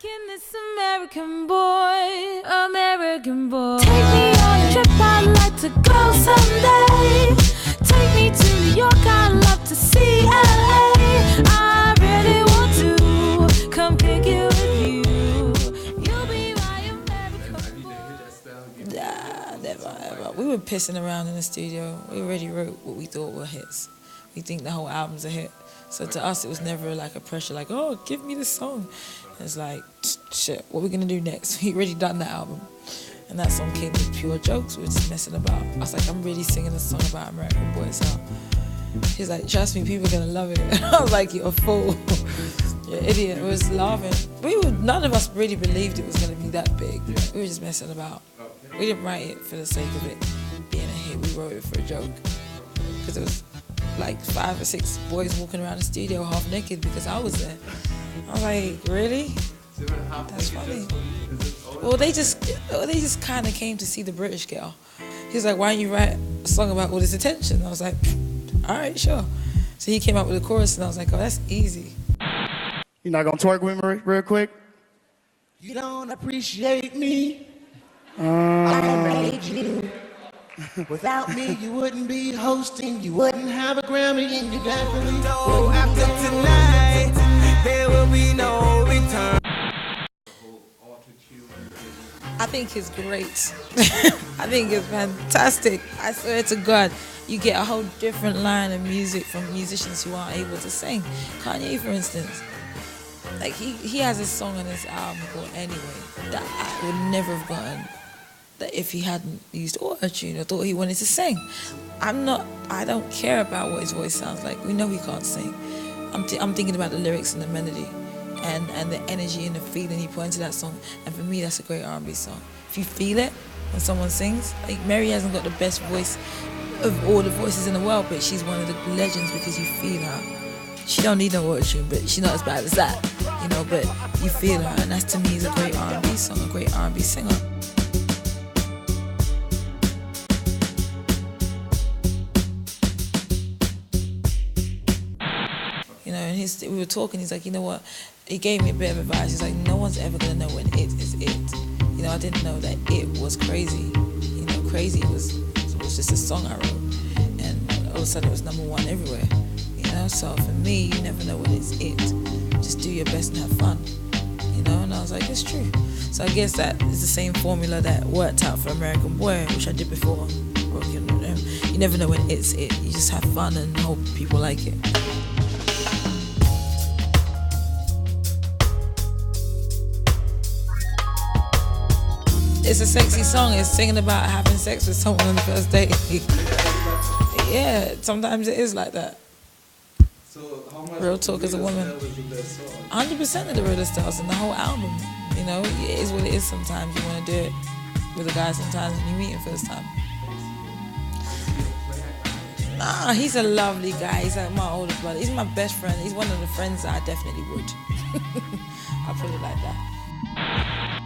Rockin' this American boy, American boy. Take me on a trip, I'd like to go someday. Take me to New York, I'd love to see LA. I really want to come kick it with you. You'll be my American boy. Nah, never, ever. We were pissing around in the studio. We already wrote what we thought were hits. We think the whole album's a hit. So to us, it was never like a pressure, like, oh, give me this song. It's like, shit, what are we gonna do next? We already done that album. And that song came with pure jokes. We were just messing about. I was like, I'm really singing a song about American boys. So he's like, trust me, people are gonna love it. And I was like, you're a fool. You're an idiot. We was laughing. None of us really believed it was gonna be that big. We were just messing about. We didn't write it for the sake of it being a hit. We wrote it for a joke. Because it was like 5 or 6 boys walking around the studio half naked because I was there. I was like, really? That's funny. Well, they just kind of came to see the British girl. He was like, why don't you write a song about all this attention? I was like, all right, sure. So he came up with a chorus and I was like, oh, that's easy. You're not gonna twerk with me real quick? You don't appreciate me. I made you. Without me, you wouldn't be hosting, you wouldn't have a Grammy, and you definitely know after tonight, there will be no return. I think it's great. I think it's fantastic. I swear to God, you get a whole different line of music from musicians who aren't able to sing. Kanye, for instance, like he has a song on his album called Anyway that I would never have gotten that if he hadn't used auto-tune or thought he wanted to sing. I don't care about what his voice sounds like. We know he can't sing. I'm thinking about the lyrics and the melody and the energy and the feeling he put into that song. And for me, that's a great R&B song. If you feel it when someone sings, like Mary hasn't got the best voice of all the voices in the world, but she's one of the legends because you feel her. She don't need no auto-tune, but she's not as bad as that, you know, but you feel her. And that to me is a great R&B song, a great R&B singer. You know, and we were talking, he's like, you know what, he gave me a bit of advice. He's like, no one's ever gonna know when it is it. You know, I didn't know that it was crazy. You know, crazy was just a song I wrote. And all of a sudden it was #1 everywhere. You know, so for me, you never know when it's it. Just do your best and have fun. You know, and I was like, it's true. So I guess that is the same formula that worked out for American Boy, which I did before. You never know when it's it. You just have fun and hope people like it. It's a sexy song. It's singing about having sex with someone on the first date. Yeah, sometimes it is like that. So how much Real talk as a woman. 100% of the realest styles in the whole album. You know, it is what it is sometimes. You want to do it with a guy sometimes when you meet him first time. Nah, he's a lovely guy. He's like my older brother. He's my best friend. He's one of the friends that I definitely would. I'll put it like that.